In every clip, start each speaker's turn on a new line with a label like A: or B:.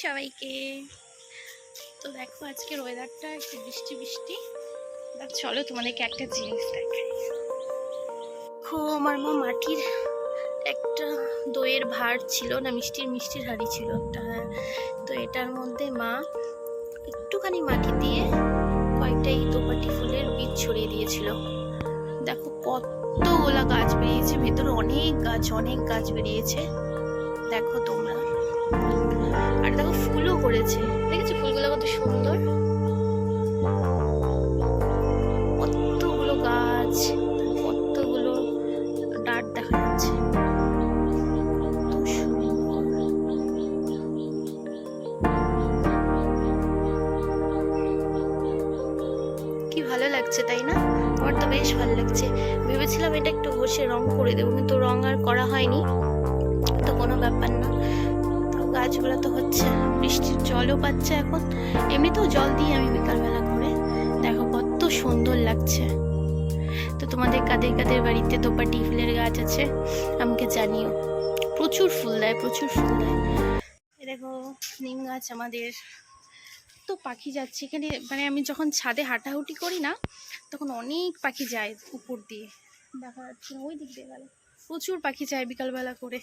A: সবাইকে। তো দেখো আজকের ওয়েদারটা একটু বৃষ্টি বৃষ্টি। চলো তোমাদেরকে একটা জিনিস দেখাই। দেখো আমার মা মাটির একটা দইয়ের ভাঁড় ছিল না, মিষ্টির হাঁড়ি ছিল একটা। তো এটার মধ্যে মা একটুখানি মাটি দিয়ে কয়েকটা এই দোপাটি ফুলের বীজ ছড়িয়ে দিয়েছিল। দেখো কতগুলা গাছ বেরিয়েছে, ভেতরে অনেক গাছ বেরিয়েছে। দেখো তোমরা, আর দেখো ফুলও করেছে। দেখেছো ফুলগুলো কত সুন্দর, কতগুলো গাছ, কতগুলো ডাঁট দেখা যাচ্ছে। কি ভালো লাগছে তাই না? আমার তো বেশ ভালো লাগছে। ভেবেছিলাম এটা একটু ঘষে রং করে দেবো, কিন্তু রং আর করা হয়নি। তো কোনো ব্যাপার না, গাছগুলো তো হচ্ছে, বৃষ্টির জলও পাচ্ছে এখন। এমনিতেও জল দিই আমি বিকালবেলা করে। দেখো কত সুন্দর লাগছে। তো তোমাদের কাদের কাদের বাড়িতে দোপাটি ফুলের গাছ আছে আমাকে জানিও। প্রচুর ফুল দেয়, প্রচুর ফুল দেয়। দেখো নিম গাছ আমাদের। তো পাখি যাচ্ছে এখানে, মানে আমি যখন ছাদে হাঁটাহুটি করি না, তখন অনেক পাখি যায় উপর দিয়ে, দেখা যাচ্ছে ওই দিক দিয়ে গেল। প্রচুর পাখি যায় বিকালবেলা করে,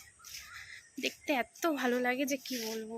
A: দেখতে এত ভালো লাগে যে কি বলবো।